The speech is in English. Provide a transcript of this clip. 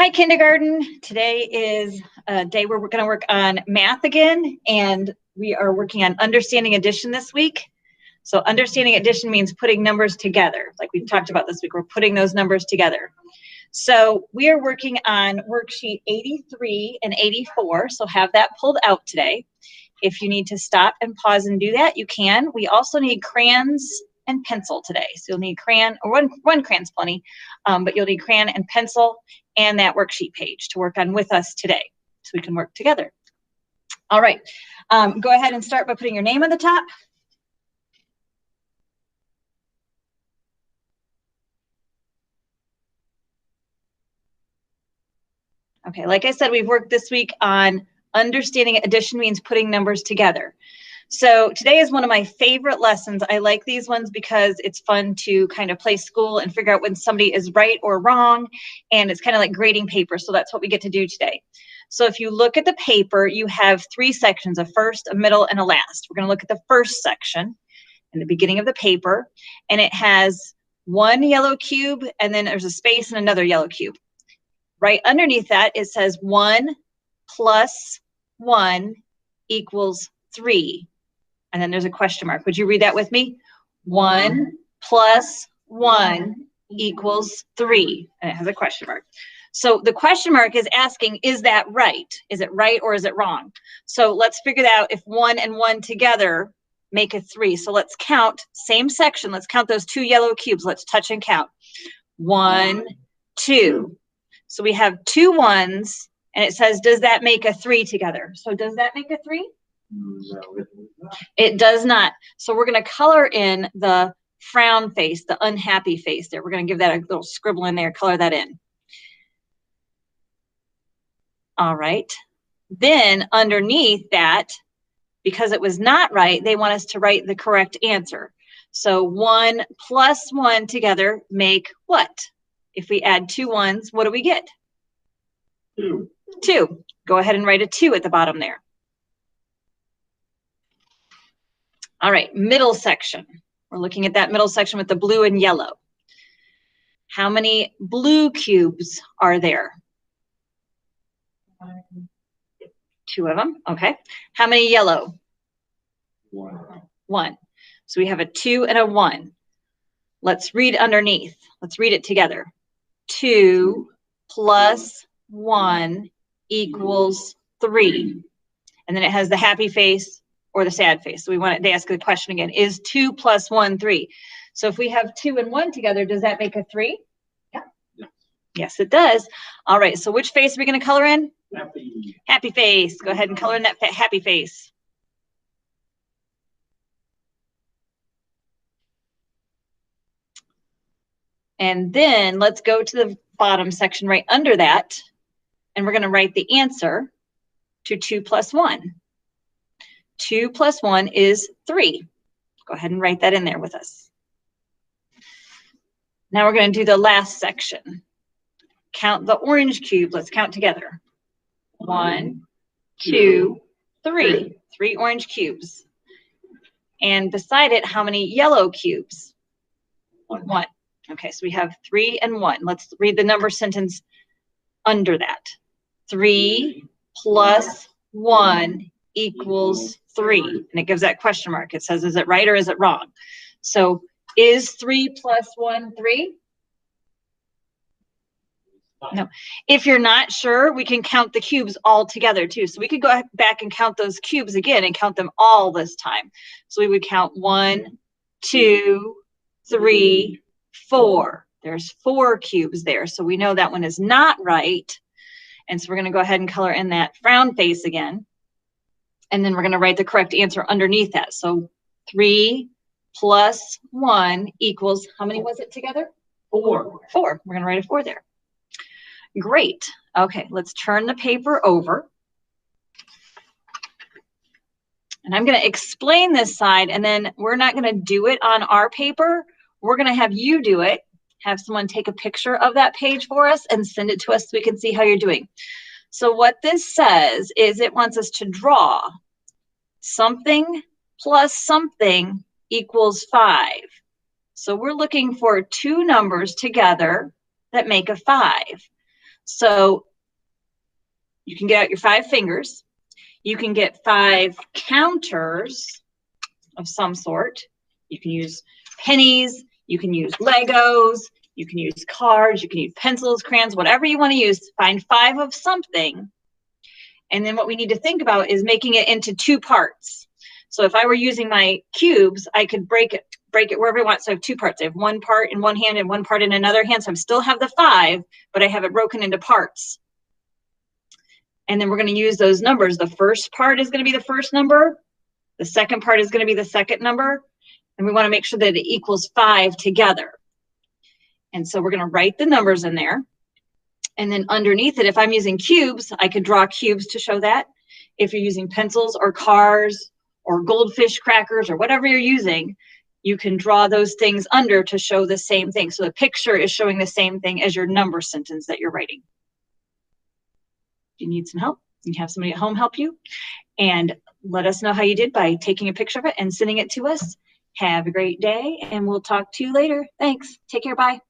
Hi, kindergarten. Today is a day where we're going to work on math again, and we are working on understanding addition this week. So understanding addition means putting numbers together. Like we've talked about this week, we're putting those numbers together. So we are working on worksheet 83 and 84, so have that pulled out today. If you need to stop and pause and do that, you can. We also need crayons and pencil today. So you'll need crayon, or one crayon's plenty, but you'll need crayon and pencil and that worksheet page to work on with us today so we can work together. All right, go ahead and start by putting your name on the top. Okay, like I said, we've worked this week on understanding addition means putting numbers together. So today is one of my favorite lessons. I like these ones because it's fun to kind of play school and figure out when somebody is right or wrong, and it's kind of like grading paper, so that's what we get to do today. So if you look at the paper, you have three sections, a first, a middle, and a last. We're going to look at the first section in the beginning of the paper, and it has one yellow cube, and then there's a space and another yellow cube. Right underneath that, it says 1 plus 1 equals 3. And then there's a question mark. Would you read that with me? 1 plus 1 equals 3. And it has a question mark. So the question mark is asking, is that right? Is it right or is it wrong? So let's figure out if 1 and 1 together make a 3. So let's count, same section. Let's count those two yellow cubes. Let's touch and count. 1, 2. So we have 2 1s, and it says, does that make a 3 together? So does that make a 3? No, it does not. So we're going to color in the frown face, the unhappy face there. We're going to give that a little scribble in there, color that in. All right. Then underneath that, because it was not right, they want us to write the correct answer. So 1 plus 1 together make what? If we add 2 1s, what do we get? 2. 2. Go ahead and write a 2 at the bottom there. All right, middle section. We're looking at that middle section with the blue and yellow. How many blue cubes are there? 2 of them, okay. How many yellow? 1. 1. So we have a 2 and a 1. Let's read underneath. Let's read it together. 2 plus 1 equals 3. And then it has the happy face or the sad face. So we want to ask the question again, is 2 plus 1 3? So if we have 2 and 1 together, does that make a 3? Yeah. Yes, it does. All right, so which face are we going to color in? Happy. Happy face. Go ahead and color in that happy face. And then let's go to the bottom section right under that, and we're going to write the answer to 2 plus 1. 2 plus 1 is 3. Go ahead and write that in there with us. Now we're going to do the last section. Count the orange cube. Let's count together. 1, 2, 3. 3 orange cubes. And beside it, how many yellow cubes? 1. Okay, so we have 3 and 1. Let's read the number sentence under that. 3 plus 1 equals 3. And it gives that question mark. It says, is it right or is it wrong? So is 3 plus 1 3? No. If you're not sure, we can count the cubes all together too. So we could go back and count those cubes again and count them all this time. So we would count 1, 2, 3, 4. There's 4 cubes there. So we know that one is not right. And so we're going to go ahead and color in that frown face again. And then we're going to write the correct answer underneath that. So 3 plus 1 equals, how many was it together? 4. 4. We're going to write a 4 there. Great. Okay, let's turn the paper over. And I'm going to explain this side, and then we're not going to do it on our paper. We're going to have you do it. Have someone take a picture of that page for us and send it to us so we can see how you're doing. So what this says is it wants us to draw something plus something equals 5. So we're looking for 2 numbers together that make a 5. So you can get out your 5 fingers. You can get 5 counters of some sort. You can use pennies. You can use Legos. You can use cards. You can use pencils, crayons, whatever you want to use. Find 5 of something. And then what we need to think about is making it into 2 parts. So if I were using my cubes, I could break it wherever I want. So I have 2 parts. I have 1 part in one hand and 1 part in another hand. So I still have the 5, but I have it broken into parts. And then we're going to use those numbers. The first part is going to be the first number. The second part is going to be the second number. And we want to make sure that it equals 5 together. And so we're going to write the numbers in there. And then underneath it, if I'm using cubes, I could draw cubes to show that. If you're using pencils or cars or goldfish crackers or whatever you're using, you can draw those things under to show the same thing. So the picture is showing the same thing as your number sentence that you're writing. If you need some help, you can have somebody at home help you. And let us know how you did by taking a picture of it and sending it to us. Have a great day, and we'll talk to you later. Thanks. Take care. Bye.